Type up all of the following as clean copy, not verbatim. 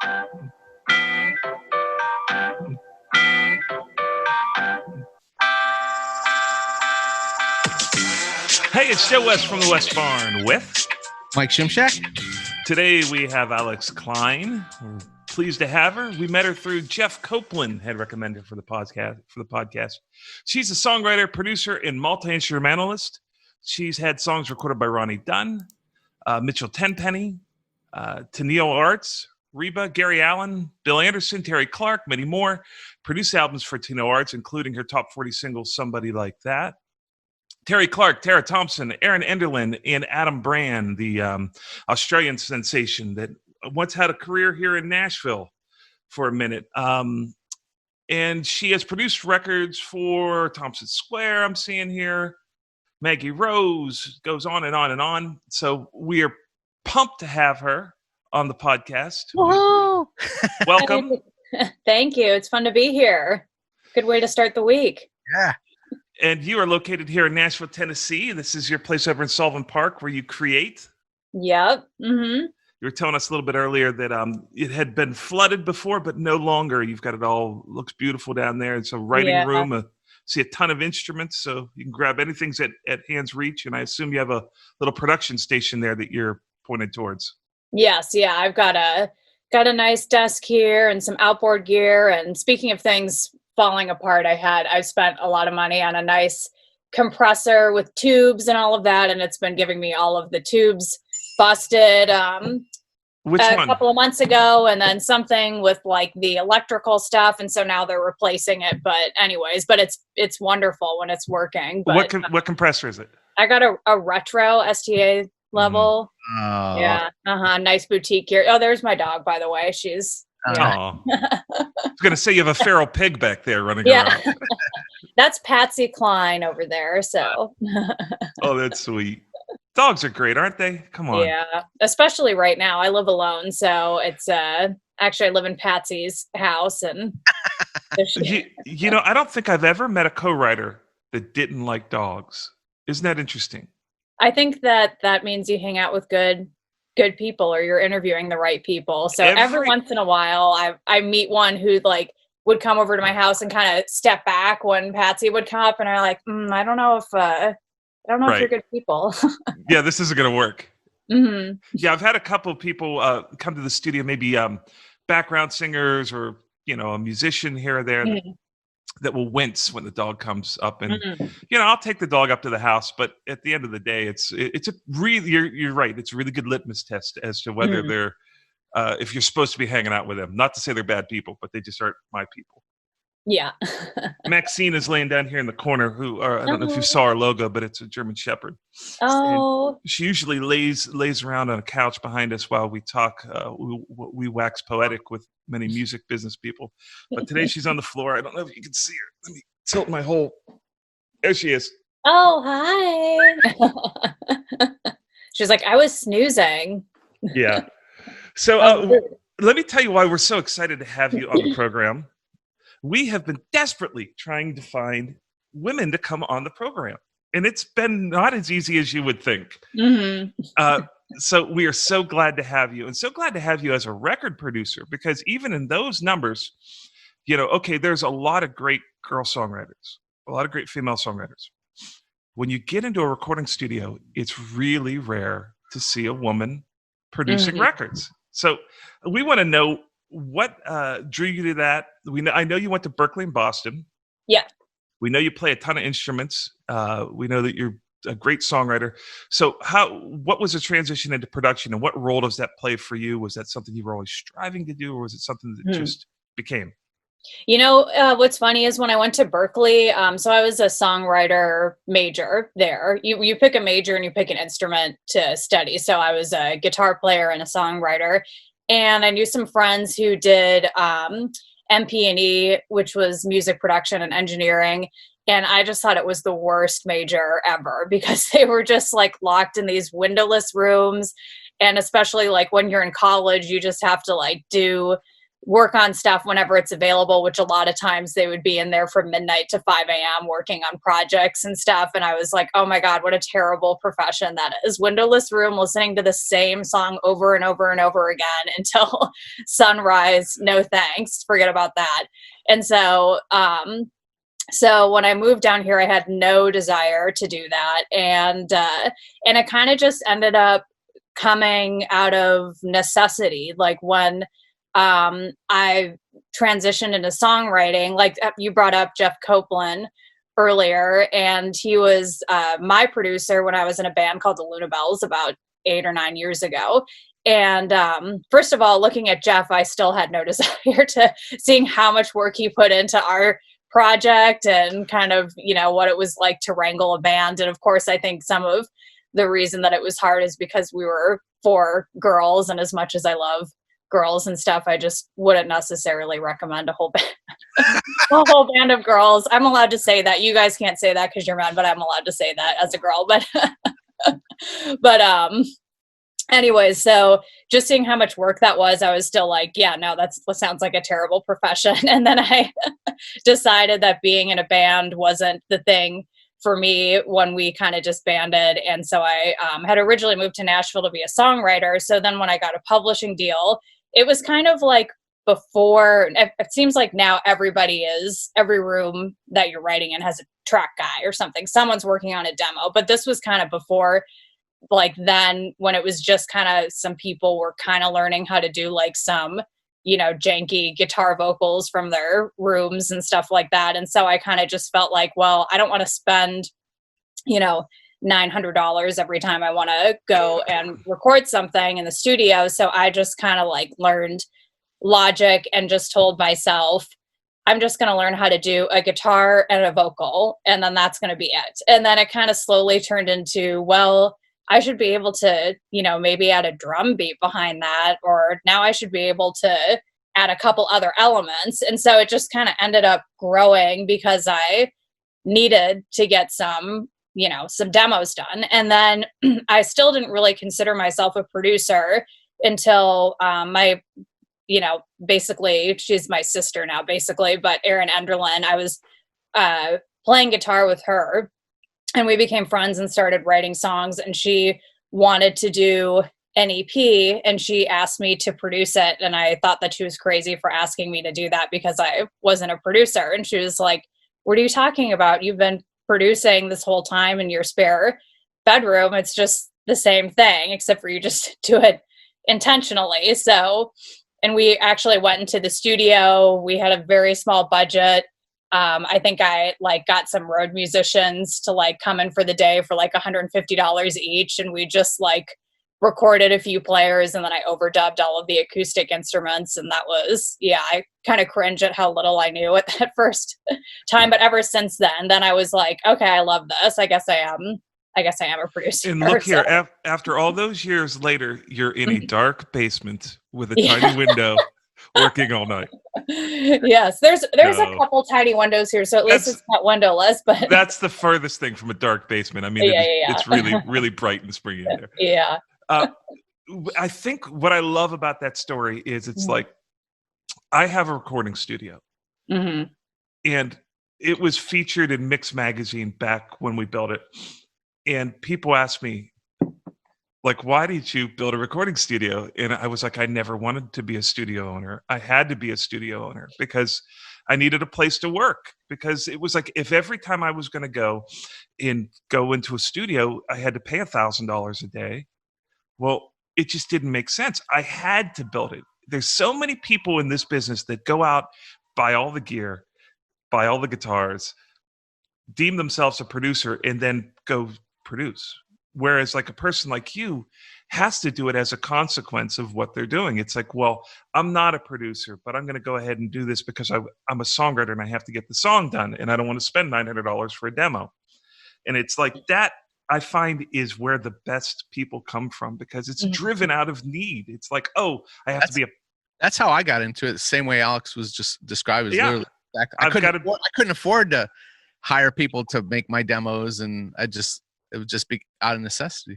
Hey, it's Joe West from the West Barn with Mike Shimshack. Today we have Alex Kline. We're pleased to have her. We met her through Jeff Copeland had recommended for the podcast. She's a songwriter, producer, and multi-instrumentalist. She's had songs recorded by Ronnie Dunn, Mitchell Tenpenny, Tenille Arts, Reba, Gary Allen, Bill Anderson, Terry Clark, many more. Produced albums for Tenille Arts, including her top 40 single, Somebody Like That. Terry Clark, Tara Thompson, Aaron Enderlin, and Adam Brand, the Australian sensation that once had a career here in Nashville for a minute. And she has produced records for Thompson Square, I'm seeing here. Maggie Rose, goes on and on and on. So we are pumped to have her on the podcast. Whoa! Welcome. Thank you. It's fun to be here. Good way to start the week. Yeah. And you are located here in Nashville, Tennessee. This is your place over in Sullivan Park where you create. Yep. Mm-hmm. You were telling us a little bit earlier that it had been flooded before, but no longer. You've got it all, looks beautiful down there. It's a writing room. See a ton of instruments, so you can grab anything's at hand's reach. And I assume you have a little production station there that you're pointed towards. Yes. Yeah. I've got a nice desk here and some outboard gear. And speaking of things falling apart, I spent a lot of money on a nice compressor with tubes and all of that, and it's been giving me all of the tubes busted Which a one? couple of months ago, and then something with like the electrical stuff, and so now they're replacing it. But anyways, it's wonderful when it's working. But What compressor is it? I got a retro STA level. Oh. Yeah. Nice boutique gear. Oh, there's my dog, by the way. She's I was going to say you have a feral pig back there running around. That's Patsy Kline over there. So. Oh, that's sweet. Dogs are great, aren't they? Come on. Yeah, especially right now. I live alone, so it's actually I live in Patsy's house, and you know, I don't think I've ever met a co-writer that didn't like dogs. Isn't that interesting? I think that means you hang out with good people, or you're interviewing the right people. So every once in a while, I meet one who like would come over to my house and kind of step back when Patsy would come up, and I'm like, I don't know if if you're good people. Yeah, this isn't going to work. Mm-hmm. Yeah, I've had a couple of people come to the studio, maybe background singers or a musician here or there that will wince when the dog comes up, and I'll take the dog up to the house, but at the end of the day, it's a really you're right. It's a really good litmus test as to whether they're if you're supposed to be hanging out with them. Not to say they're bad people, but they just aren't my people. Yeah. Maxine is laying down here in the corner. I don't know if you saw our logo, but it's a German Shepherd. Oh. And she usually lays around on a couch behind us while we talk. We wax poetic with many music business people. But today she's on the floor. I don't know if you can see her. Let me tilt my whole. There she is. Oh, hi. She's like, I was snoozing. Yeah. So let me tell you why we're so excited to have you on the program. We have been desperately trying to find women to come on the program, and it's been not as easy as you would think. So we are so glad to have you, and so glad to have you as a record producer, because even in those numbers, there's a lot of great girl songwriters, a lot of great female songwriters. When you get into a recording studio, it's really rare to see a woman producing records. So we want to know what drew you to that. I know you went to Berkeley in Boston. Yeah. We know you play a ton of instruments. We know that you're a great songwriter. So what was the transition into production, and what role does that play for you? Was that something you were always striving to do, or was it something that just became? What's funny is when I went to Berkeley, so I was a songwriter major there. You pick a major and you pick an instrument to study. So I was a guitar player and a songwriter. And I knew some friends who did MP&E, which was music production and engineering. And I just thought it was the worst major ever, because they were just like locked in these windowless rooms. And especially like when you're in college, you just have to like do work on stuff whenever it's available, which a lot of times they would be in there from midnight to 5 a.m. working on projects and stuff. And I was like, oh my God, what a terrible profession that is. Windowless room, listening to the same song over and over and over again until sunrise. No thanks. Forget about that. And so, so when I moved down here, I had no desire to do that. And it kind of just ended up coming out of necessity. Like when I transitioned into songwriting, like you brought up Jeff Copeland earlier, and he was my producer when I was in a band called the Lunabelles about 8 or 9 years ago. And first of all, looking at Jeff, I still had no desire to seeing how much work he put into our project and kind of, you know, what it was like to wrangle a band. And of course, I think some of the reason that it was hard is because we were 4 girls, and as much as I love girls and stuff, I just wouldn't necessarily recommend a whole band, a whole band of girls. I'm allowed to say that. You guys can't say that because you're men, but I'm allowed to say that as a girl. But anyways, so just seeing how much work that was, I was still like, yeah, no, that sounds like a terrible profession. And then I decided that being in a band wasn't the thing for me when we kind of disbanded. And so I had originally moved to Nashville to be a songwriter. So then when I got a publishing deal, it was kind of like before, it seems like now every room that you're writing in has a track guy or something. Someone's working on a demo, but this was kind of before, like then when it was just kind of some people were kind of learning how to do like some, you know, janky guitar vocals from their rooms and stuff like that. And so I kind of just felt like, well, I don't want to spend, you know, $900 every time I want to go and record something in the studio. So I just kind of like learned Logic and just told myself, I'm just going to learn how to do a guitar and a vocal, and then that's going to be it. And then it kind of slowly turned into, well, I should be able to, you know, maybe add a drum beat behind that, or now I should be able to add a couple other elements. And so it just kind of ended up growing because I needed to get some, you know, some demos done. And then I still didn't really consider myself a producer until my, you know, basically she's my sister now, basically, but Erin Enderlin, I was playing guitar with her, and we became friends and started writing songs, and she wanted to do an EP, and she asked me to produce it. And I thought that she was crazy for asking me to do that because I wasn't a producer. And she was like, what are you talking about? You've been producing this whole time in your spare bedroom. It's just the same thing, except for you just do it intentionally. So, and we actually went into the studio. We had a very small budget. I think I like got some road musicians to like come in for the day for like $150 each. And we just like recorded a few players, and then I overdubbed all of the acoustic instruments. And that was, yeah, I kind of cringe at how little I knew at that first time. But ever since then I was like, okay, I love this. I guess I am a producer. And look here, after all those years later, you're in a dark basement with a tiny window working all night. Yes, there's a couple tiny windows here, so at least it's not windowless. But that's the furthest thing from a dark basement. I mean, it's really, really bright and springy in there. Yeah. I think what I love about that story is it's like, I have a recording studio, and it was featured in Mix magazine back when we built it. And people ask me, like, why did you build a recording studio? And I was like, I never wanted to be a studio owner. I had to be a studio owner because I needed a place to work. Because it was like, if every time I was going to go into a studio, I had to pay $1,000 a day. Well, it just didn't make sense. I had to build it. There's so many people in this business that go out, buy all the gear, buy all the guitars, deem themselves a producer, and then go produce. Whereas like a person like you has to do it as a consequence of what they're doing. It's like, well, I'm not a producer, but I'm going to go ahead and do this because I'm a songwriter and I have to get the song done, and I don't want to spend $900 for a demo. And it's like that, I find, is where the best people come from, because it's driven out of need. It's like, oh, I have to be a... That's how I got into it. The same way Alex was just described. Literally, I couldn't afford to hire people to make my demos, and it would just be out of necessity.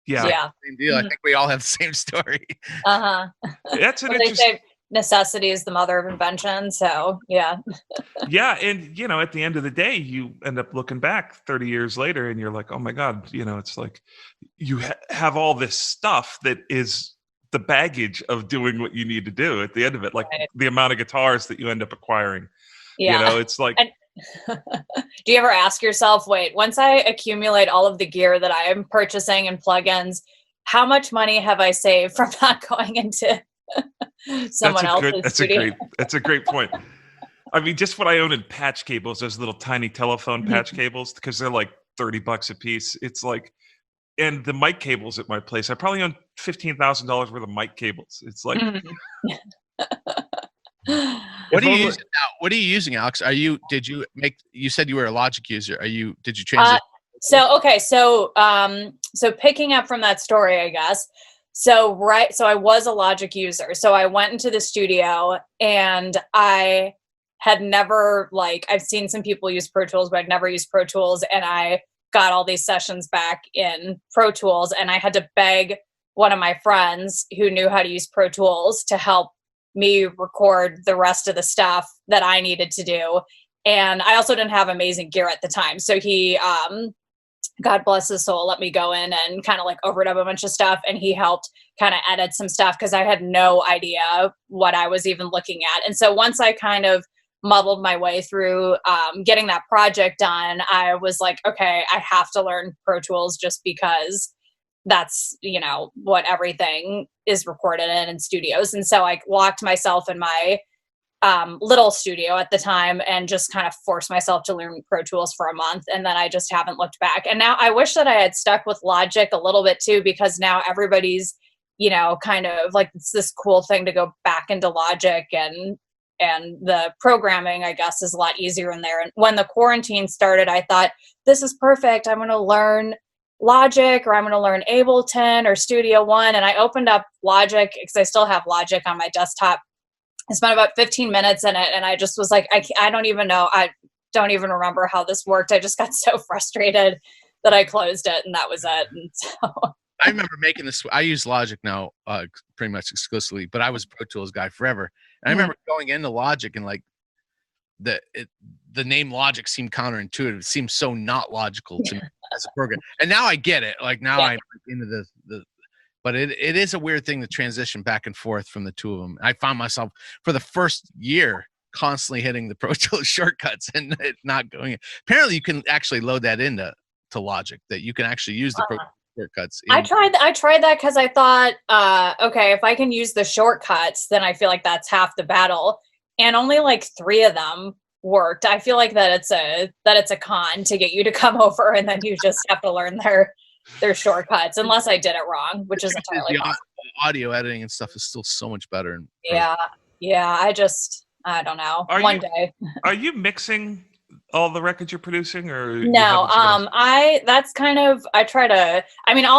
Yeah. Same deal. I think we all have the same story. That's an interesting... necessity is the mother of invention. So yeah. Yeah. And, at the end of the day, you end up looking back 30 years later and you're like, oh my God, it's like you have all this stuff that is the baggage of doing what you need to do at the end of it. Like the amount of guitars that you end up acquiring, it's like, do you ever ask yourself, wait, once I accumulate all of the gear that I am purchasing and plugins, how much money have I saved from not going into someone else's studio? That's a great point. I mean, just what I own in patch cables, those little tiny telephone patch cables, because they're like $30 a piece. It's like, and the mic cables at my place, I probably own $15,000 worth of mic cables. It's like, What are you using now? What are you using, Alex? You said you were a Logic user. Did you transition? So picking up from that story, I guess. So I was a Logic user. So I went into the studio and I had never, I've seen some people use Pro Tools, but I'd never used Pro Tools. And I got all these sessions back in Pro Tools, and I had to beg one of my friends who knew how to use Pro Tools to help me record the rest of the stuff that I needed to do. And I also didn't have amazing gear at the time. So he, God bless his soul, let me go in and kind of overdub a bunch of stuff. And he helped kind of edit some stuff because I had no idea what I was even looking at. And so once I kind of muddled my way through getting that project done, I was like, okay, I have to learn Pro Tools just because that's, what everything is recorded in studios. And so I locked myself in my little studio at the time and just kind of forced myself to learn Pro Tools for a month. And then I just haven't looked back. And now I wish that I had stuck with Logic a little bit too, because now everybody's, kind of it's this cool thing to go back into Logic, and the programming, I guess, is a lot easier in there. And when the quarantine started, I thought, this is perfect. I'm going to learn Logic, or I'm going to learn Ableton or Studio One. And I opened up Logic because I still have Logic on my desktop. I spent about 15 minutes in it, and I just was like, I don't even know. I don't even remember how this worked. I just got so frustrated that I closed it, and that was it. And so I remember making this. I use Logic now pretty much exclusively, but I was a Pro Tools guy forever. And I remember going into Logic and the name Logic seemed counterintuitive. It seemed so not logical to me as a program. And now I get it. Now I'm into the but it is a weird thing to transition back and forth from the two of them. I found myself for the first year constantly hitting the Pro Tools shortcuts and it not going. Apparently you can actually load that into Logic, that you can actually use the Pro Tools shortcuts. I tried that because I thought, okay, if I can use the shortcuts, then I feel like that's half the battle. And only 3 of them worked. I feel like that it's a con to get you to come over, and then you just have to learn their shortcuts, unless I did it wrong, which is entirely possible. Audio editing and stuff is still so much better. Yeah. I don't know. One day. Are you mixing all the records you're producing, or no? I I'll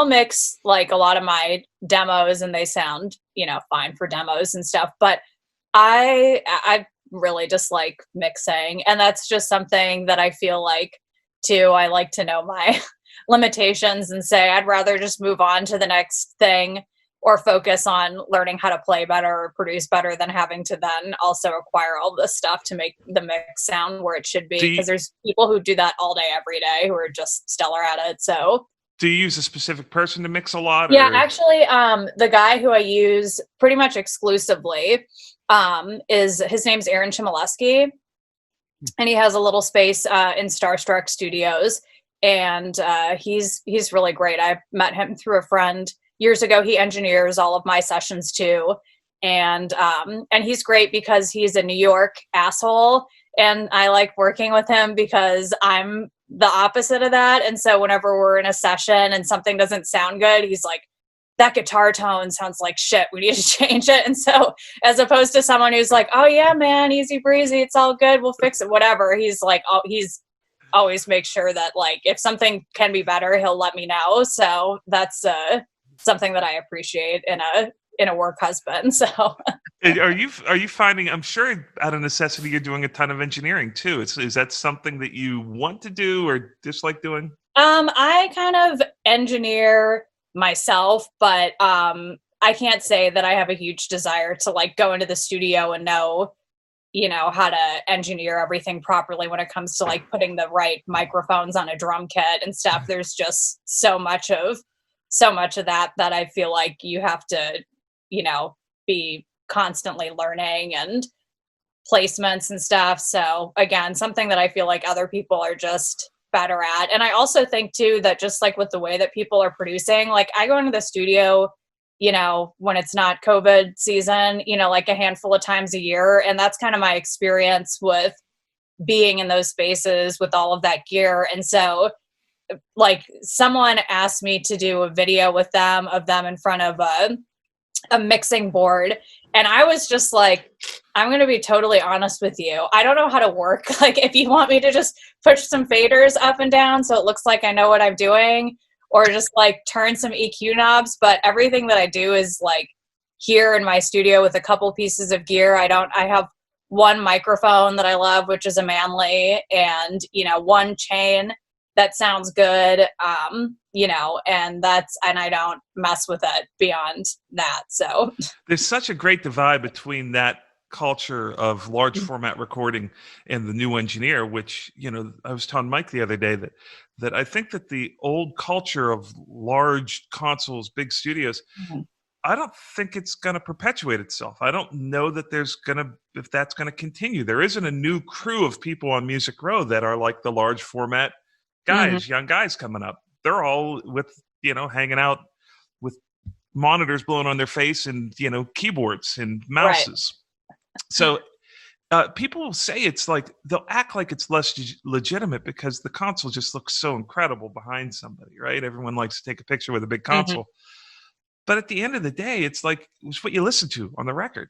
mix a lot of my demos, and they sound fine for demos and stuff, but I really dislike mixing, and that's just something that I feel like too. I like to know my limitations and say I'd rather just move on to the next thing or focus on learning how to play better or produce better than having to then also acquire all this stuff to make the mix sound where it should be, because there's people who do that all day every day who are just stellar at it. So do you use a specific person to mix a lot? Yeah, actually, the guy who I use pretty much exclusively his name's Aaron Chmielewski, and he has a little space in Starstruck Studios, and he's really great. I met him through a friend years ago. He engineers all of my sessions too, and he's great because he's a New York asshole, and I like working with him because I'm the opposite of that. And so whenever we're in a session and something doesn't sound good, he's like, that guitar tone sounds like shit, we need to change it. And so as opposed to someone who's like, oh yeah, man, easy breezy, it's all good, we'll fix it, whatever. He's like, oh, he's always make sure that if something can be better, he'll let me know. So that's something that I appreciate in a work husband. So are you finding, I'm sure out of necessity, you're doing a ton of engineering too. Is that something that you want to do or dislike doing? I kind of engineer myself, but I can't say that I have a huge desire to like go into the studio and know, you know, how to engineer everything properly when it comes to like putting the right microphones on a drum kit and stuff. There's just so much of that I feel like you have to, you know, be constantly learning and placements and stuff. So again, something that I feel like other people are just better at. And I also think too that just like with the way that people are producing, like I go into the studio, you know, when it's not COVID season, you know, like a handful of times a year. And that's kind of my experience with being in those spaces with all of that gear. And so like someone asked me to do a video with them of them in front of a mixing board. And I was just like, I'm going to be totally honest with you. I don't know how to work. Like if you want me to just push some faders up and down so it looks like I know what I'm doing, or just like turn some EQ knobs. But everything that I do is like here in my studio with a couple pieces of gear. I have one microphone that I love, which is a Manley, and, you know, one chain that sounds good. You know, and I don't mess with it beyond that. So there's such a great divide between that culture of large format recording and the new engineer, which, you know, I was telling Mike the other day that I think that the old culture of large consoles, big studios, I don't think it's going to perpetuate itself. I don't know that if that's going to continue. There isn't a new crew of people on Music Row that are like the large format guys, young guys coming up. They're all with, you know, hanging out with monitors blowing on their face and, you know, keyboards and mouses. Right. So people will say it's like, they'll act like it's less legitimate because the console just looks so incredible behind somebody, right? Everyone likes to take a picture with a big console. But at the end of the day, it's like, it's what you listen to on the record.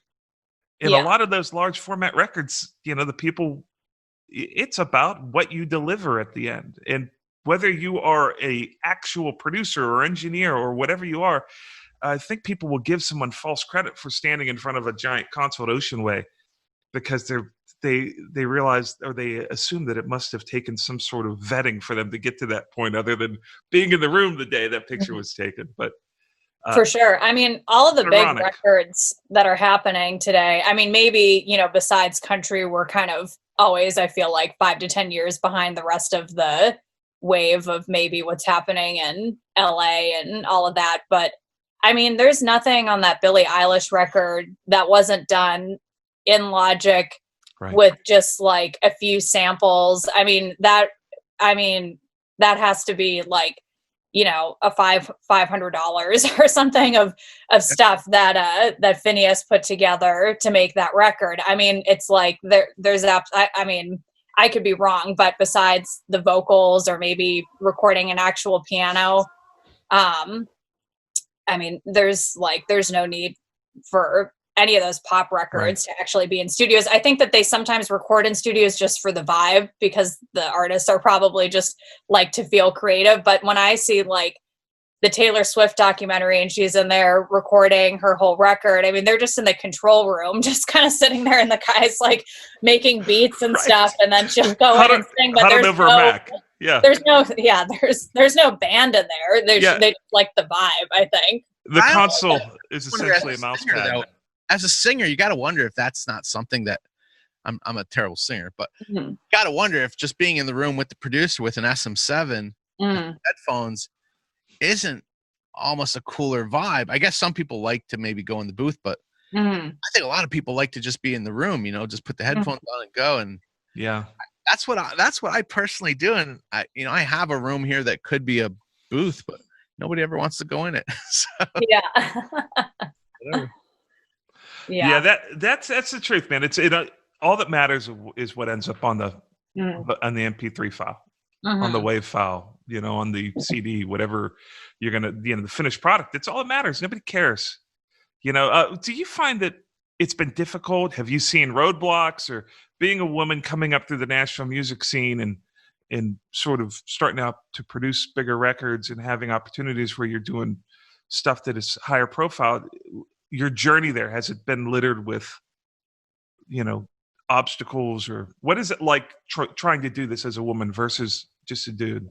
And a lot of those large format records, you know, it's about what you deliver at the end. And whether you are a actual producer or engineer or whatever you are, I think people will give someone false credit for standing in front of a giant console at Ocean Way because they realize, or they assume that it must have taken some sort of vetting for them to get to that point, other than being in the room the day that picture was taken. But for sure. I mean, all of the big records that are happening today, I mean, maybe, you know, besides country, we're kind of always, I feel like 5 to 10 years behind the rest of the wave of maybe what's happening in LA and all of that. But I mean, there's nothing on that Billie Eilish record that wasn't done in Logic with just like a few samples. I mean, that has to be like, you know, a $500 or something of stuff that Phineas put together to make that record. I mean, it's like I mean, I could be wrong, but besides the vocals or maybe recording an actual piano, I mean, there's no need for any of those pop records to actually be in studios. I think that they sometimes record in studios just for the vibe because the artists are probably just like to feel creative. But when I see like the Taylor Swift documentary and she's in there recording her whole record, I mean, they're just in the control room, just kind of sitting there and the guy's like making beats and stuff. And then she'll go in and sing, but there's no band in there. They just like the vibe, I think. The console is essentially a mouse pad. As a singer, you got to wonder if that's not something that I'm a terrible singer, but you got to wonder if just being in the room with the producer with an SM7 headphones isn't almost a cooler vibe. I guess some people like to maybe go in the booth, but I think a lot of people like to just be in the room, you know, just put the headphones on and go. And that's what I personally do. And I have a room here that could be a booth, but nobody ever wants to go in it. So, whatever. That's the truth, man. All that matters is what ends up on the MP3 file, on the WAV file, you know, on the CD, whatever you're gonna, you know, the finished product. It's all that matters. Nobody cares. You know, do you find that it's been difficult? Have you seen roadblocks, or being a woman coming up through the Nashville music scene and sort of starting out to produce bigger records and having opportunities where you're doing stuff that is higher profile? Your journey there, has it been littered with, you know, obstacles, or what is it like trying to do this as a woman versus just a dude?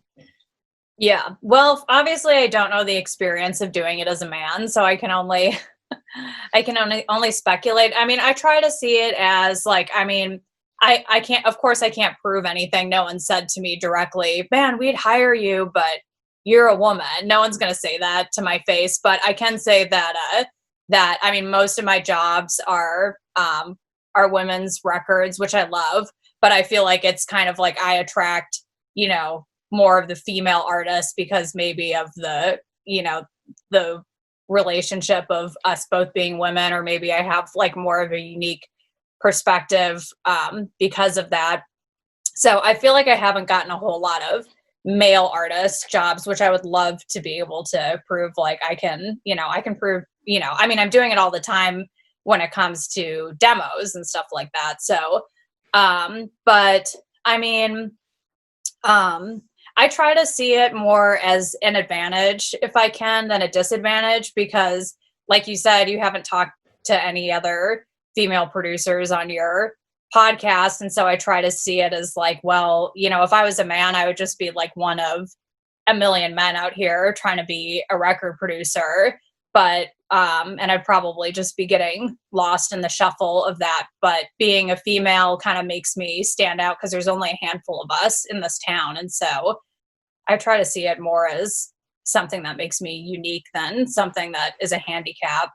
Yeah, well, obviously I don't know the experience of doing it as a man, so I can only I can only speculate. I mean, I try to see it as like, I mean, I can't, of course I can't prove anything. No one said to me directly, man, we'd hire you, but you're a woman. No one's going to say that to my face, but I can say that, I mean, most of my jobs are women's records, which I love, but I feel like it's kind of like I attract, you know, more of the female artists because maybe of the, you know, the relationship of us both being women, or maybe I have like more of a unique perspective because of that. So I feel like I haven't gotten a whole lot of male artist jobs, which I would love to be able to prove like I can, you know, I can prove, you know, I mean, I'm doing it all the time when it comes to demos and stuff like that. So, but I mean, I try to see it more as an advantage if I can than a disadvantage, because like you said, you haven't talked to any other female producers on your podcast. And so I try to see it as like, well, you know, if I was a man, I would just be like one of a million men out here trying to be a record producer. But, and I'd probably just be getting lost in the shuffle of that. But being a female kind of makes me stand out because there's only a handful of us in this town. And so I try to see it more as something that makes me unique than something that is a handicap.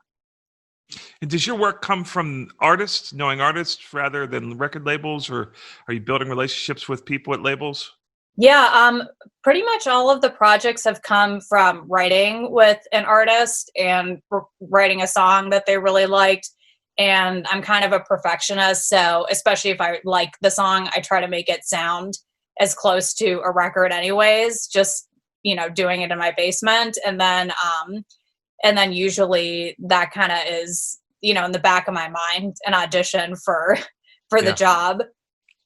And does your work come from artists, knowing artists rather than record labels, or are you building relationships with people at labels? Yeah, pretty much all of the projects have come from writing with an artist and writing a song that they really liked. And I'm kind of a perfectionist, so especially if I like the song, I try to make it sound as close to a record anyways, just, you know, doing it in my basement. And then usually that kind of is, you know, in the back of my mind, an audition for the job.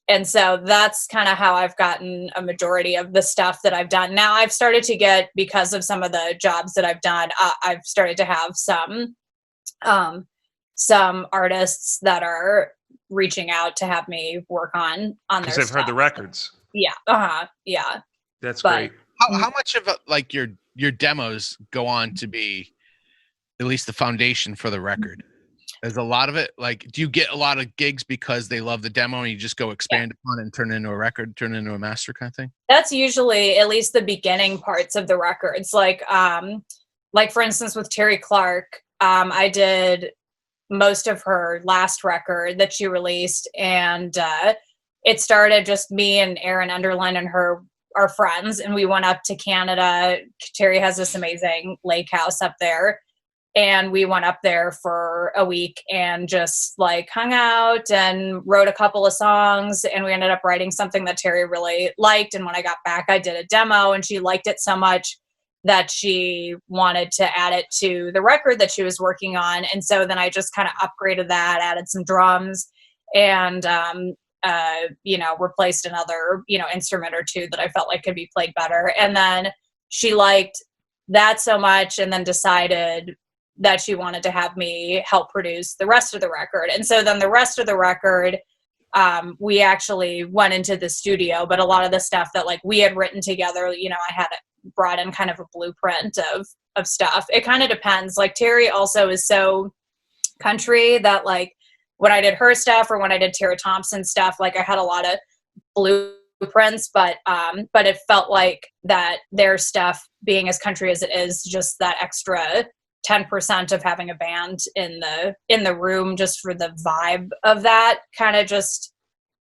And so that's kind of how I've gotten a majority of the stuff that I've done. Now I've started to get, because of some of the jobs that I've done, I've started to have some artists that are reaching out to have me work on their stuff. Because they've heard the records. Yeah. Yeah. That's great. How much of like your demos go on to be at least the foundation for the record? There's a lot of it. Like, do you get a lot of gigs because they love the demo and you just go expand upon it and turn it into a record, turn it into a master kind of thing? That's usually at least the beginning parts of the records. Like for instance, with Terry Clark, I did most of her last record that she released, and it started just me and Erin Underland and her are friends, and we went up to Canada. Terry has this amazing lake house up there, and we went up there for a week and just like hung out and wrote a couple of songs, and we ended up writing something that Terry really liked. And when I got back, I did a demo, and she liked it so much that she wanted to add it to the record that she was working on. And so then I just kind of upgraded that, added some drums, and you know, replaced another, you know, instrument or two that I felt like could be played better. And then she liked that so much, and then decided that she wanted to have me help produce the rest of the record. And so then the rest of the record, we actually went into the studio, but a lot of the stuff that like we had written together, you know, I had brought in kind of a blueprint of stuff. It kind of depends. Like Terry also is so country that like when I did her stuff or when I did Tara Thompson stuff, like I had a lot of blueprints, but it felt like that their stuff being as country as it is, just that extra 10% of having a band in the room just for the vibe of that kind of just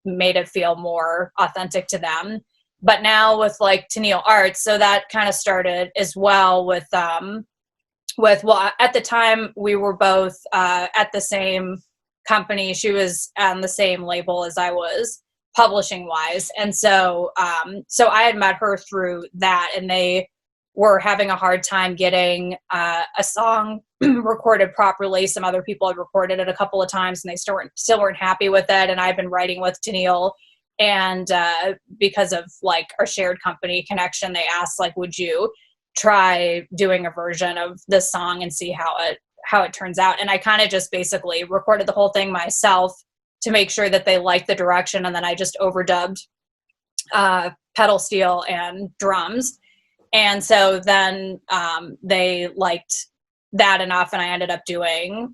made it feel more authentic to them. But now with like Tennille Arts, so that kind of started as well with well, at the time we were both at the same company. She was on the same label as I was, publishing wise. And so so I had met her through that, and they were having a hard time getting a song recorded properly. Some other people had recorded it a couple of times, and they still weren't happy with it. And I've been writing with Tennille, and because of like our shared company connection, they asked like, would you try doing a version of this song and see how it turns out? And I kind of just basically recorded the whole thing myself to make sure that they liked the direction, and then I just overdubbed pedal steel and drums. And so then they liked that enough, and I ended up doing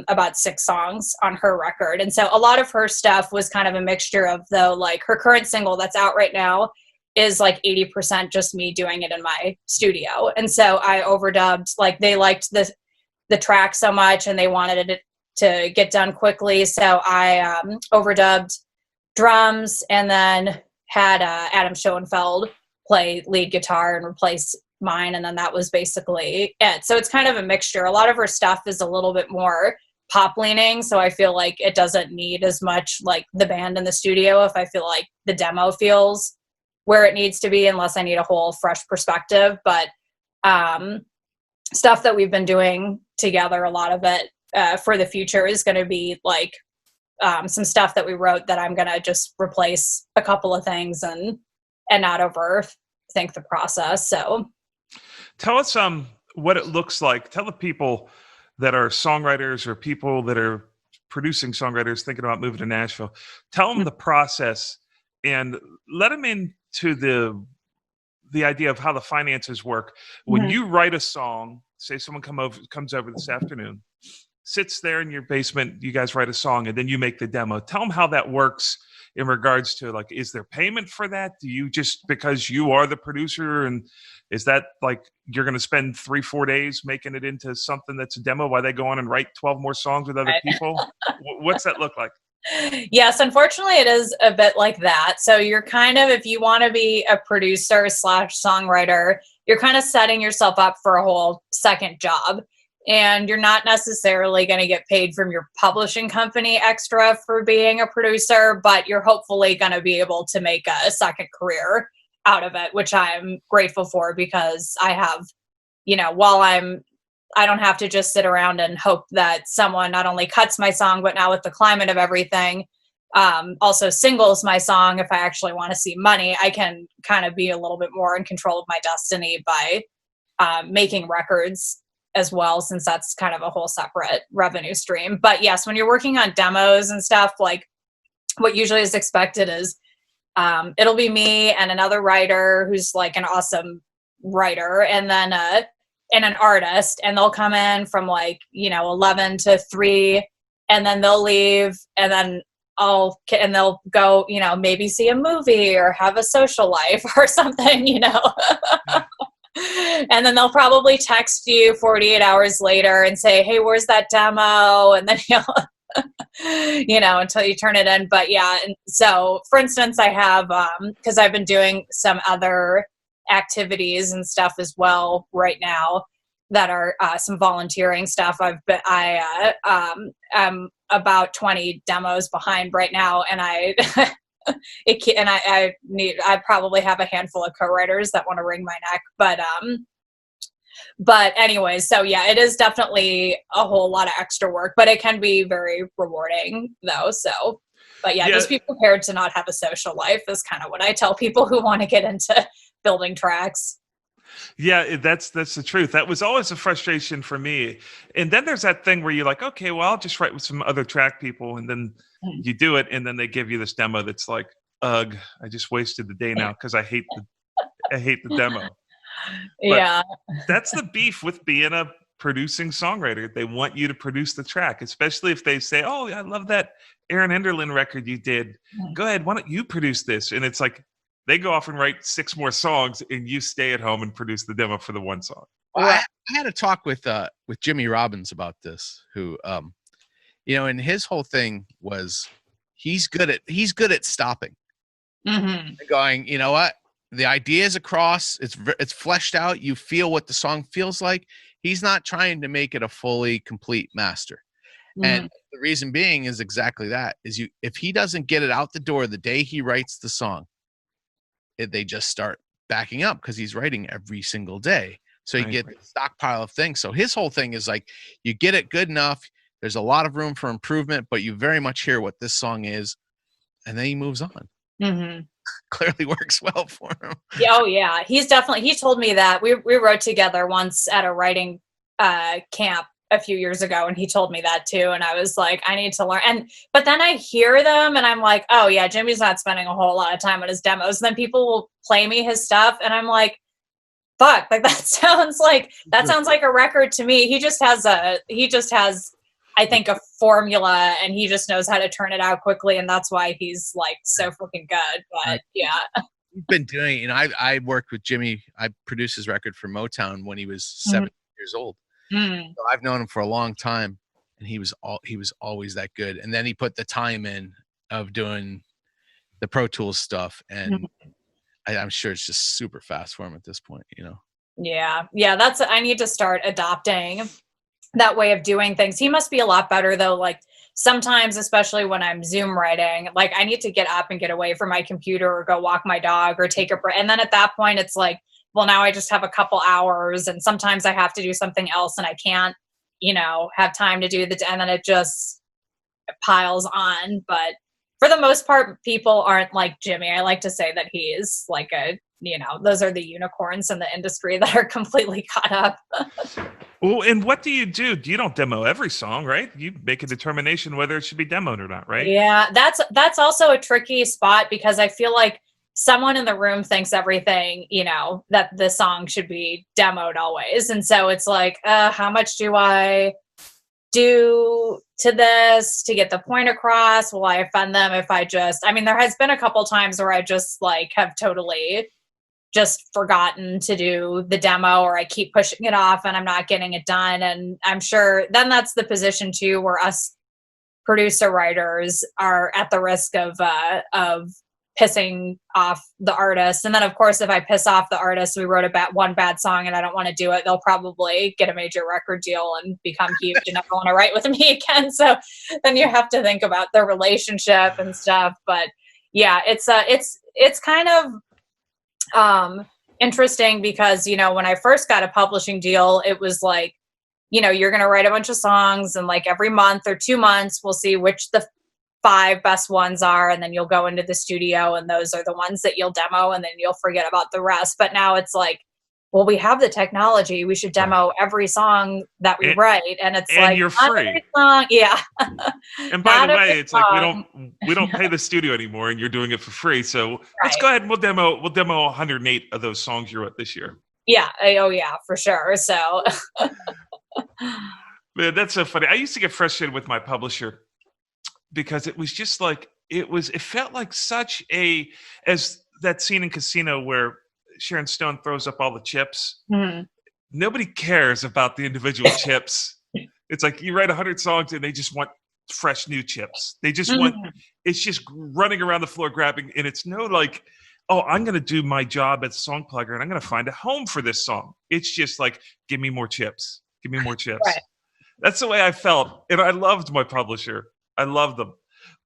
about 6 songs on her record. And so a lot of her stuff was kind of a mixture of, though, like her current single that's out right now is like 80% just me doing it in my studio. And so I overdubbed, like they liked the track so much and they wanted it to get done quickly. So I overdubbed drums and then had Adam Schoenfeld play lead guitar and replace mine. And then that was basically it. So it's kind of a mixture. A lot of her stuff is a little bit more pop leaning. So I feel like it doesn't need as much like the band in the studio if I feel like the demo feels where it needs to be, unless I need a whole fresh perspective. But stuff that we've been doing together, a lot of it for the future is going to be like some stuff that we wrote that I'm going to just replace a couple of things and not overthink the process. So tell us what it looks like. Tell the people that are songwriters or people that are producing songwriters thinking about moving to Nashville, tell them the process and let them into the idea of how the finances work. When you write a song, say someone comes over this afternoon, sits there in your basement, you guys write a song, and then you make the demo. Tell them how that works in regards to, like, is there payment for that? Do you just, because you are the producer, and is that like you're going to spend 3-4 days making it into something that's a demo while they go on and write 12 more songs with other people? What's that look like? Yes, unfortunately, it is a bit like that. So you're kind of, if you want to be a producer / songwriter, you're kind of setting yourself up for a whole second job. And you're not necessarily going to get paid from your publishing company extra for being a producer, but you're hopefully going to be able to make a second career out of it, which I'm grateful for, because I have, while I don't have to just sit around and hope that someone not only cuts my song, but now with the climate of everything, also singles my song. If I actually want to see money, I can kind of be a little bit more in control of my destiny by making records as well, since that's kind of a whole separate revenue stream. But yes, when you're working on demos and stuff, like what usually is expected is it'll be me and another writer who's like an awesome writer, and then and an artist, and they'll come in from 11 to 3, and then they'll leave, and then they'll go, maybe see a movie or have a social life or something, And then they'll probably text you 48 hours later and say, hey, where's that demo? And then until you turn it in. But yeah. And so for instance, I have, cause I've been doing some other activities and stuff as well right now that are some volunteering stuff. I'm about 20 demos behind right now. And I probably have a handful of co-writers that want to wring my neck, but anyways, so yeah, it is definitely a whole lot of extra work, but it can be very rewarding though. So, but yeah, just be prepared to not have a social life is kind of what I tell people who want to get into building tracks. Yeah, that's the truth. That was always a frustration for me. And then there's that thing where you're like, okay, well, I'll just write with some other track people, and then you do it, and then they give you this demo that's like, ugh, I just wasted the day now because I hate the demo. But yeah, that's the beef with being a producing songwriter. They want you to produce the track, especially if they say, oh, I love that Aaron Enderlin record you did. Go ahead, why don't you produce this? And it's like, they go off and write 6 more songs, and you stay at home and produce the demo for the one song. Well, I had a talk with Jimmy Robbins about this, who, and his whole thing was he's good at stopping, going, you know what, the idea is across, it's fleshed out. You feel what the song feels like. He's not trying to make it a fully complete master. And the reason being is exactly that, is if he doesn't get it out the door the day he writes the song, they just start backing up, because he's writing every single day. So you get a stockpile of things. So his whole thing is like, you get it good enough. There's a lot of room for improvement, but you very much hear what this song is. And then he moves on. Clearly works well for him. Oh yeah. He told me that we wrote together once at a writing camp a few years ago, and he told me that too, and I was like, I need to learn. But then I hear them and I'm like, oh yeah, Jimmy's not spending a whole lot of time on his demos. And then people will play me his stuff and I'm like, fuck, like that sounds like a record to me. He just has I think a formula, and he just knows how to turn it out quickly, and that's why he's like so freaking good. But yeah, he's been doing, you know, I worked with Jimmy. I produced his record for Motown when he was 7 years old. So I've known him for a long time, and he was always that good. And then he put the time in of doing the Pro Tools stuff, and I'm sure it's just super fast for him at this point, you know. Yeah, I need to start adopting that way of doing things. He must be a lot better though. Like sometimes, especially when I'm Zoom writing, like I need to get up and get away from my computer or go walk my dog or take a break. And then at that point it's like, well, now I just have a couple hours, and sometimes I have to do something else and I can't, you know, have time to do and then it just piles on. But for the most part, people aren't like Jimmy. I like to say that he is like you know, those are the unicorns in the industry that are completely caught up. Well, and what do? You don't demo every song, right? You make a determination whether it should be demoed or not, right? Yeah, that's also a tricky spot, because I feel like someone in the room thinks everything, you know, that the song should be demoed always. And so it's like, how much do I do to this to get the point across? Will I offend them if I mean, there has been a couple times where I just like have totally just forgotten to do the demo, or I keep pushing it off and I'm not getting it done. And I'm sure then that's the position too, where us producer writers are at the risk of pissing off the artist. And then of course, if I piss off the artist, we wrote one bad song and I don't want to do it, they'll probably get a major record deal and become huge and never want to write with me again. So then you have to think about the relationship and stuff. But yeah, it's kind of interesting, because, you know, when I first got a publishing deal, it was like, you know, you're going to write a bunch of songs, and like every month or 2 months, we'll see which the 5 best ones are. And then you'll go into the studio and those are the ones that you'll demo, and then you'll forget about the rest. But now it's like, well, we have the technology. We should demo every song that we write. And it's like, you're free. Song. Yeah. And by the way, it's like, we don't pay the studio anymore, and you're doing it for free. So let's go ahead and we'll demo 108 of those songs you wrote this year. Yeah. Oh yeah, for sure. So man, that's so funny. I used to get frustrated with my publisher, because it was just like, it felt like such as that scene in Casino where Sharon Stone throws up all the chips. Nobody cares about the individual chips. It's like you write 100 songs and they just want fresh new chips. They just want, it's just running around the floor grabbing, and it's no like, oh, I'm going to do my job as a song plugger and I'm going to find a home for this song. It's just like, give me more chips. Give me more chips. Right. That's the way I felt. And I loved my publisher. I loved them.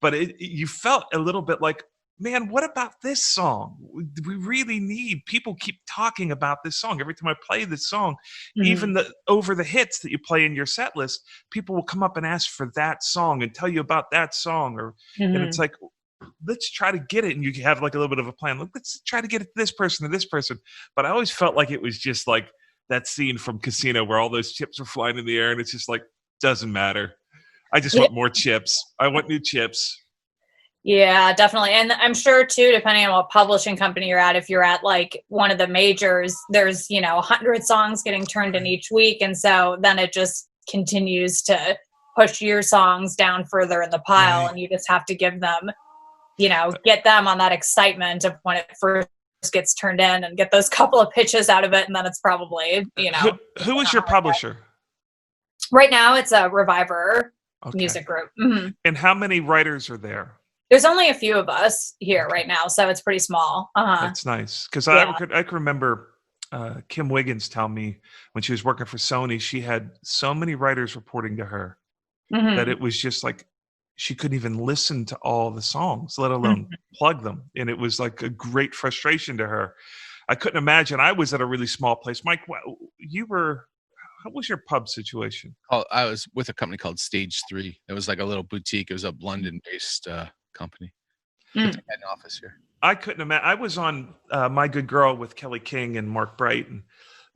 But you felt a little bit like, man, what about this song? We really need, people keep talking about this song. Every time I play this song, even over the hits that you play in your set list, people will come up and ask for that song and tell you about that song. And it's like, let's try to get it. And you have like a little bit of a plan. Like, let's try to get it to this person, to this person. But I always felt like it was just like that scene from Casino where all those chips were flying in the air, and it's just like, doesn't matter. I just want more chips. I want new chips. Yeah, definitely. And I'm sure too, depending on what publishing company you're at, if you're at like one of the majors, there's, you know, 100 songs getting turned in each week. And so then it just continues to push your songs down further in the pile. Right. And you just have to give them, you know, get them on that excitement of when it first gets turned in and get those couple of pitches out of it. And then it's probably, you know. Who is your publisher? Right now it's a Reviver music group. And how many writers are there? There's only a few of us here right now, so it's pretty small. That's nice, because I can remember Kim Wiggins tell me when she was working for Sony, she had so many writers reporting to her that it was just like she couldn't even listen to all the songs, let alone plug them. And it was like a great frustration to her. I couldn't imagine. I was at a really small place. Mike, how was your pub situation? Oh, I was with a company called Stage 3. It was like a little boutique. It was a London-based company. I had an office here. I couldn't imagine. I was on My Good Girl with Kelly King and Mark Bright,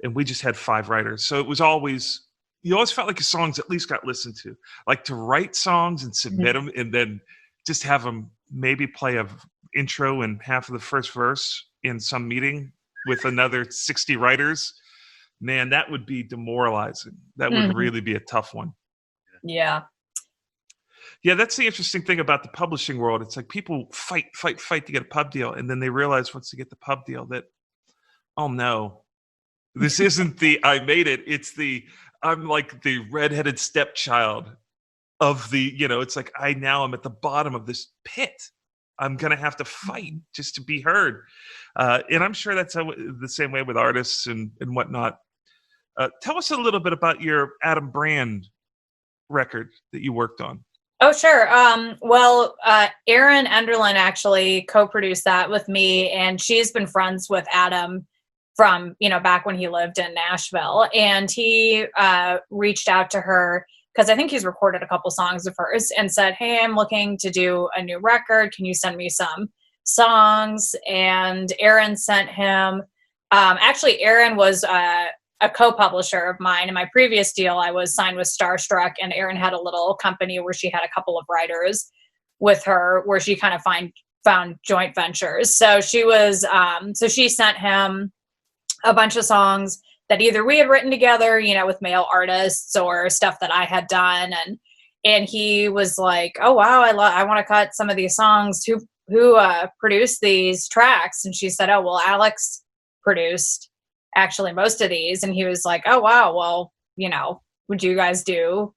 and we just had 5 writers. So it was always, you always felt like your songs at least got listened to. Like to write songs and submit them, and then just have them maybe play a intro and half of the first verse in some meeting with another 60 writers, man, that would be demoralizing. That would really be a tough one. Yeah. Yeah, that's the interesting thing about the publishing world. It's like people fight to get a pub deal, and then they realize once they get the pub deal that, oh no, this isn't the I made it. It's the I'm like the redheaded stepchild of the, it's like I'm at the bottom of this pit. I'm gonna have to fight just to be heard, and I'm sure that's the same way with artists and whatnot. Tell us a little bit about your Adam Brand record that you worked on. Oh, sure. Well, Erin Enderlin actually co-produced that with me, and she's been friends with Adam from, back when he lived in Nashville. And he reached out to her because I think he's recorded a couple songs of hers and said, hey, I'm looking to do a new record. Can you send me some songs? And Erin sent him. Actually, Erin was a co-publisher of mine. In my previous deal, I was signed with Starstruck, and Erin had a little company where she had a couple of writers with her where she kind of found joint ventures. So she was, she sent him a bunch of songs that either we had written together, with male artists or stuff that I had done. And he was like, oh, wow, I want to cut some of these songs. Who produced these tracks? And she said, oh, well, Alex produced actually most of these. And he was like, oh wow, well, would you guys do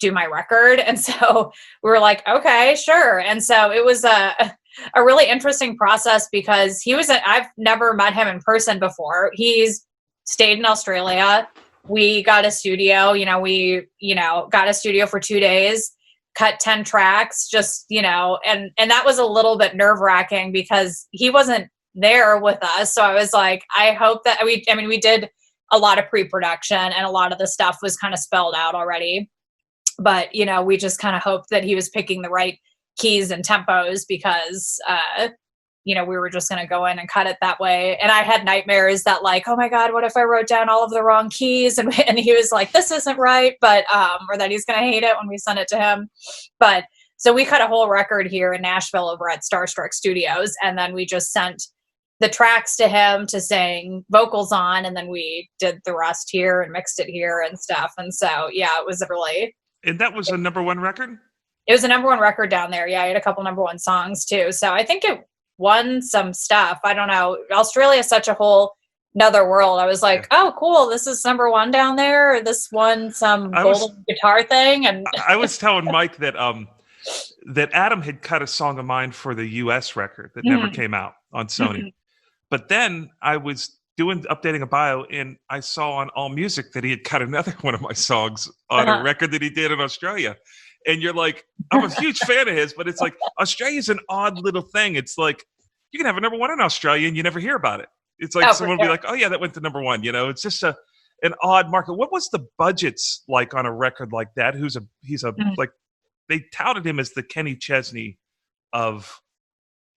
my record? And so we were like, okay, sure. And so it was a really interesting process because I've never met him in person before. He's stayed in Australia. We got a studio, got a studio for 2 days, cut 10 tracks, just, and that was a little bit nerve-wracking because he wasn't there with us. So I was like, I hope that we did a lot of pre-production and a lot of the stuff was kind of spelled out already. But, we just kind of hoped that he was picking the right keys and tempos because, we were just going to go in and cut it that way. And I had nightmares that like, oh my God, what if I wrote down all of the wrong keys? And he was like, this isn't right. But, or that he's going to hate it when we send it to him. But so we cut a whole record here in Nashville over at Starstruck Studios. And then we just sent the tracks to him to sing vocals on, and then we did the rest here and mixed it here and stuff. And so, yeah, it was And that was a number one record? It was a number one record down there. Yeah, I had a couple number one songs too. So I think it won some stuff. I don't know. Australia is such a whole another world. I was like, oh, cool. This is number one down there. Or this won some golden guitar thing. And I was telling Mike that that Adam had cut a song of mine for the US record that never came out on Sony. But then I was updating a bio, and I saw on All Music that he had cut another one of my songs on a record that he did in Australia. And you're like, I'm a huge fan of his, but it's like Australia's an odd little thing. It's like you can have a number one in Australia and you never hear about it. It's like someone will be like, oh yeah, that went to number one. It's just an odd market. What was the budgets like on a record like that? Like they touted him as the Kenny Chesney of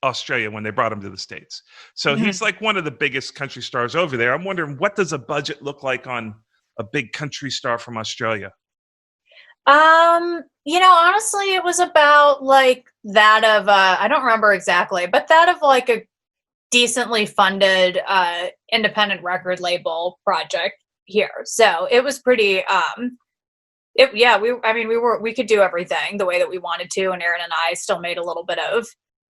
Australia when they brought him to the States. So he's like one of the biggest country stars over there. I'm wondering, what does a budget look like on a big country star from Australia? Honestly, it was about like that of, I don't remember exactly, but that of like a decently funded, independent record label project here. So it was pretty, we could do everything the way that we wanted to. And Erin and I still made a little bit of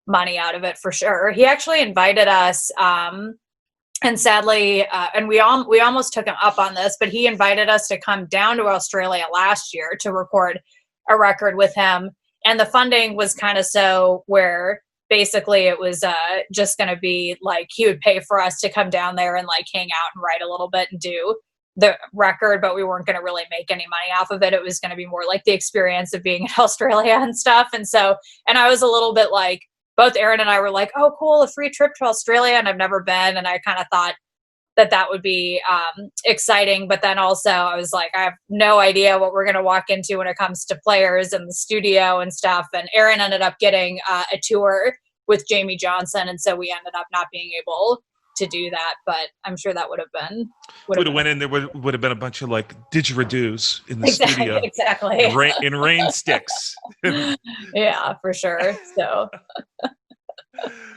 money out of it for sure. He actually invited us, and sadly, and we almost took him up on this, but he invited us to come down to Australia last year to record a record with him. And the funding was kind of so where basically it was just going to be like he would pay for us to come down there and like hang out and write a little bit and do the record, but we weren't going to really make any money off of it. It was going to be more like the experience of being in Australia and stuff. And I was a little bit like, both Erin and I were like, oh, cool, a free trip to Australia. And I've never been. And I kind of thought that would be exciting. But then also I was like, I have no idea what we're going to walk into when it comes to players and the studio and stuff. And Erin ended up getting a tour with Jamie Johnson. And so we ended up not being able to do that. But I'm sure that would have went in. There would have been a bunch of like didgeridoos in the studio. Exactly. In rain sticks. Yeah, for sure. So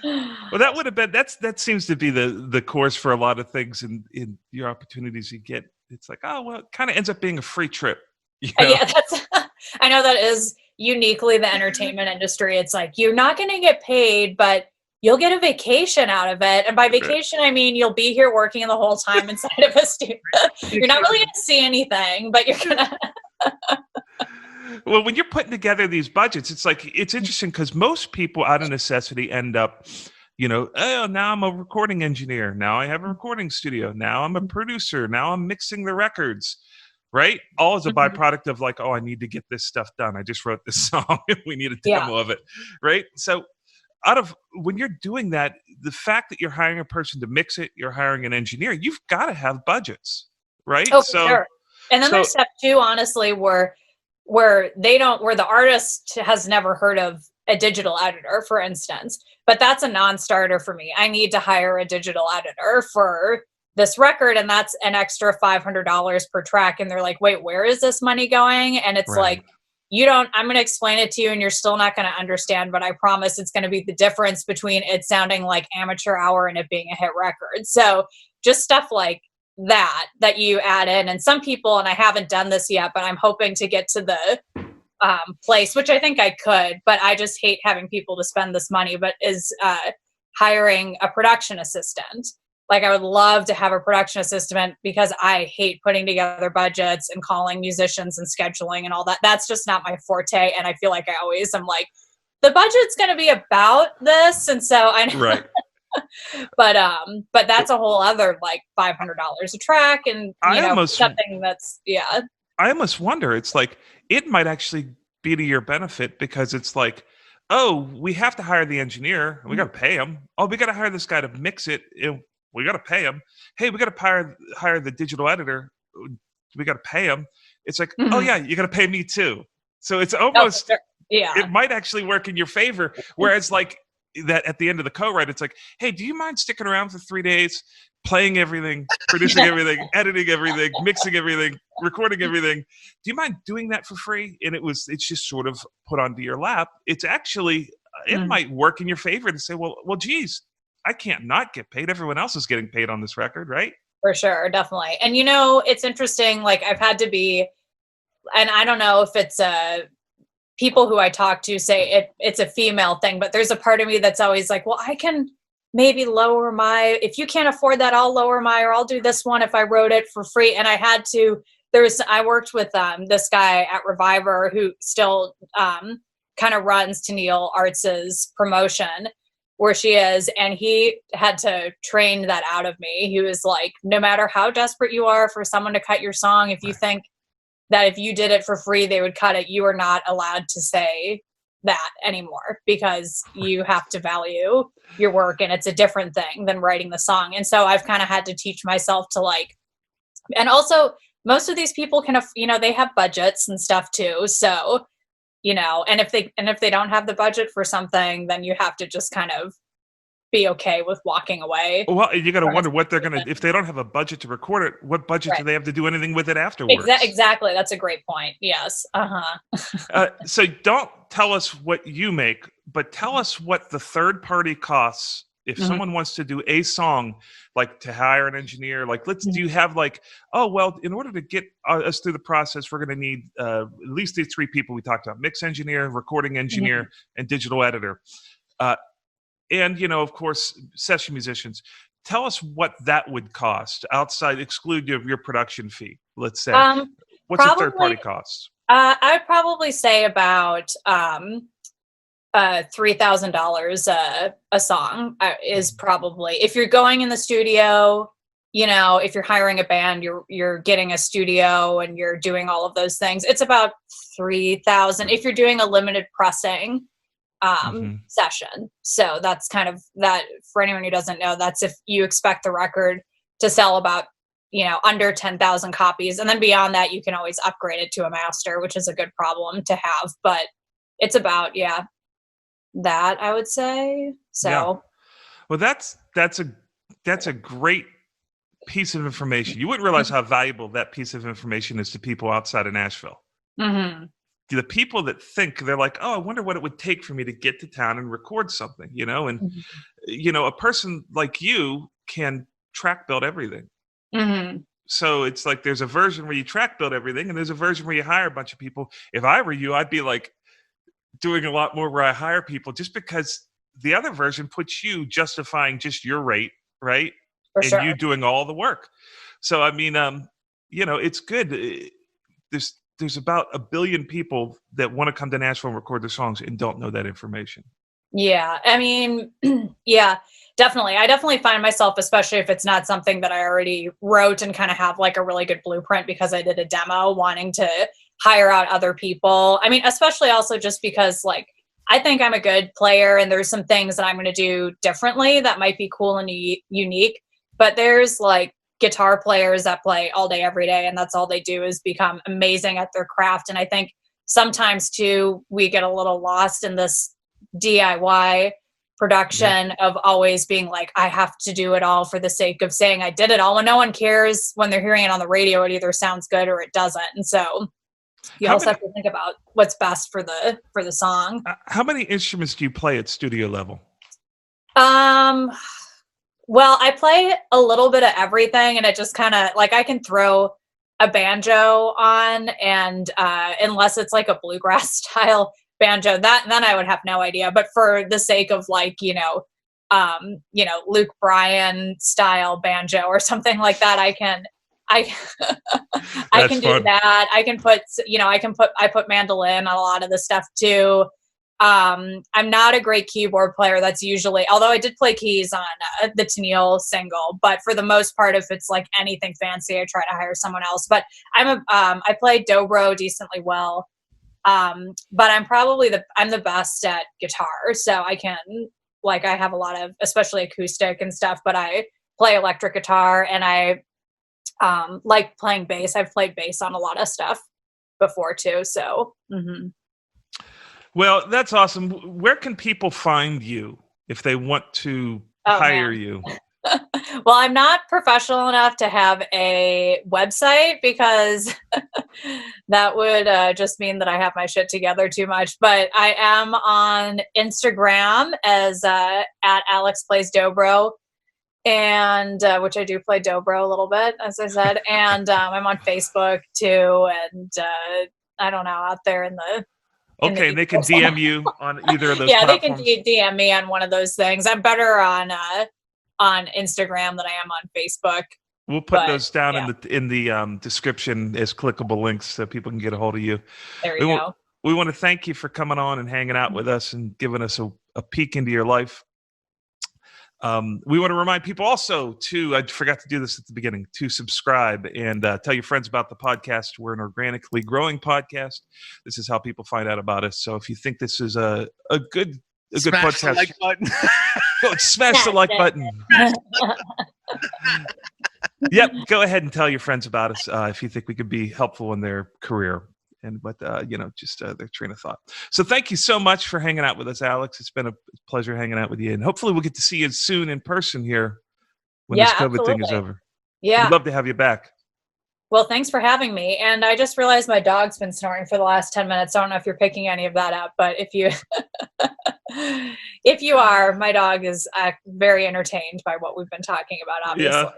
Well, that would have been that seems to be the course for a lot of things in your opportunities you get. It's like, oh well, it kind of ends up being a free trip. You know? Yeah, that's I know that is uniquely the entertainment industry. It's like you're not going to get paid, but you'll get a vacation out of it. And by vacation, I mean you'll be here working the whole time inside of a studio. You're not really going to see anything, but you're going to. Well, when you're putting together these budgets, it's like it's interesting because most people out of necessity end up, oh, now I'm a recording engineer. Now I have a recording studio. Now I'm a producer. Now I'm mixing the records. Right? All as a byproduct of like, oh, I need to get this stuff done. I just wrote this song. We need a demo of it. Right? So when you're doing that, the fact that you're hiring a person to mix it, you're hiring an engineer, you've got to have budgets. Right? Oh, for sure. And then there's step two, honestly, where the artist has never heard of a digital editor, for instance, but that's a non-starter for me. I need to hire a digital editor for this record, and that's an extra $500 per track. And they're like, wait, where is this money going? And it's like, I'm going to explain it to you and you're still not going to understand, but I promise it's going to be the difference between it sounding like amateur hour and it being a hit record. So just stuff like that you add in. And some people, and I haven't done this yet, but I'm hoping to get to the place, which I think I could, but I just hate having people to spend this money, but is hiring a production assistant. Like I would love to have a production assistant because I hate putting together budgets and calling musicians and scheduling and all that. That's just not my forte. And I feel like I always am like, the budget's going to be about this. And so I know. Right. but that's a whole other like $500 a track. And something that's, I almost wonder, it's like, it might actually be to your benefit because it's like, oh, we have to hire the engineer. We got to pay him. Oh, we got to hire this guy to mix it. We got to pay him. Hey, we got to hire the digital editor. We got to pay him. It's like, oh yeah, you got to pay me too. So it's almost, it might actually work in your favor. Whereas like that at the end of the co-write, it's like, hey, do you mind sticking around for 3 days, playing everything, producing everything, editing everything, mixing everything, recording everything? Do you mind doing that for free? And it's just sort of put onto your lap. It's actually, it might work in your favor to say, well, geez, I can't not get paid. Everyone else is getting paid on this record, right? For sure, definitely. And it's interesting, like I've had to be, and I don't know if it's people who I talk to say it's a female thing, but there's a part of me that's always like, well, I can maybe lower if you can't afford that, I'll lower or I'll do this one if I wrote it for free. And I worked with this guy at Reviver who still kind of runs Tennille Arts' promotion where she is, and he had to train that out of me. He was like, no matter how desperate you are for someone to cut your song, if you think that if you did it for free they would cut it, you are not allowed to say that anymore because you have to value your work, and it's a different thing than writing the song. And so I've kind of had to teach myself to like, and also most of these people they have budgets and stuff too. So and if they don't have the budget for something, then you have to just kind of be okay with walking away. Well, you got to wonder what they're going to, if they don't have a budget to record it, what budget do they have to do anything with it afterwards? Exactly. That's a great point. Yes. So don't tell us what you make, but tell us what the third party costs. If someone wants to do a song, like to hire an engineer, like do you have like, oh, well, in order to get us through the process, we're going to need at least these 3 people we talked about: mix engineer, recording engineer, and digital editor. And, of course, session musicians. Tell us what that would cost exclude your production fee, let's say. What's the third party cost? I'd probably say about $3,000 a song is probably, if you're going in the studio, if you're hiring a band, you're getting a studio and you're doing all of those things, it's about $3,000 if you're doing a limited pressing session. So that's kind of that, for anyone who doesn't know, that's if you expect the record to sell about under 10,000 copies, and then beyond that you can always upgrade it to a master, which is a good problem to have, but it's about that, I would say. So well, that's a great piece of information. You wouldn't realize how valuable that piece of information is to people outside of Nashville. the people that think, they're like, oh, I wonder what it would take for me to get to town and record something, you know? And, Mhm. you know, a person like you can track build everything. Mhm. So it's like there's a version where you track build everything, and there's a version where you hire a bunch of people. If I were you, I'd be like doing a lot more where I hire people, just because the other version puts you justifying just your rate, right? For And you sure. doing all the work. So I mean, you know, it's good. There's about 1 billion people that want to come to Nashville and record their songs and don't know that information. Yeah, I mean, yeah, definitely. I definitely find myself, especially if it's not something that I already wrote and kind of have like a really good blueprint because I did a demo, wanting to hire out other people. I mean, especially also just because like I think I'm a good player and there's some things that I'm going to do differently that might be cool and unique. But there's like guitar players that play all day, every day, and that's all they do is become amazing at their craft. And I think sometimes too, we get a little lost in this DIY production of always being like, I have to do it all for the sake of saying I did it all. When no one cares, when they're hearing it on the radio, it either sounds good or it doesn't. And so you also have to think about what's best for the song. How many instruments do you play at studio level? Well, I play a little bit of everything, and it just kind of like I can throw a banjo on, and unless it's like a bluegrass style banjo, then I would have no idea. But for the sake of like, Luke Bryan style banjo or something like that, I can I can do that. I can put, I put mandolin on a lot of the stuff too. I'm not a great keyboard player. That's usually, although I did play keys on the Tennille single, but for the most part, if it's like anything fancy, I try to hire someone else. But I play dobro decently well. But I'm the best at guitar. So I can, like, I have a lot of, especially acoustic and stuff, but I play electric guitar, and I like playing bass. I've played bass on a lot of stuff before too. So, Well, that's awesome. Where can people find you if they want to hire you? Well, I'm not professional enough to have a website because that would just mean that I have my shit together too much. But I am on Instagram as at Alex Plays Dobro, and which I do play dobro a little bit, as I said. And I'm on Facebook too, and I don't know, out there in the Okay, and they can DM you on either of those platforms. They can DM me on one of those things. I'm better on Instagram than I am on Facebook. We'll put those down in the description as clickable links so people can get a hold of you. There you go. We want to thank you for coming on and hanging out with us and giving us a peek into your life. We want to remind people also to, I forgot to do this at the beginning, to subscribe and tell your friends about the podcast. We're an organically growing podcast. This is how people find out about us. So if you think this is a good podcast, the like button. Go smash the like button. Yep, go ahead and tell your friends about us if you think we could be helpful in their career and just their train of thought. So thank you so much for hanging out with us, Alex. It's been a pleasure hanging out with you, and hopefully we'll get to see you soon in person here when this COVID thing is over. Yeah, we'd love to have you back. Well, thanks for having me. And I just realized my dog's been snoring for the last 10 minutes. I don't know if you're picking any of that up, but if you are, my dog is very entertained by what we've been talking about, obviously. Yeah.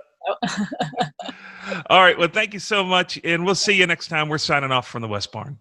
All right. Well, thank you so much. And we'll see you next time. We're signing off from the West Barn.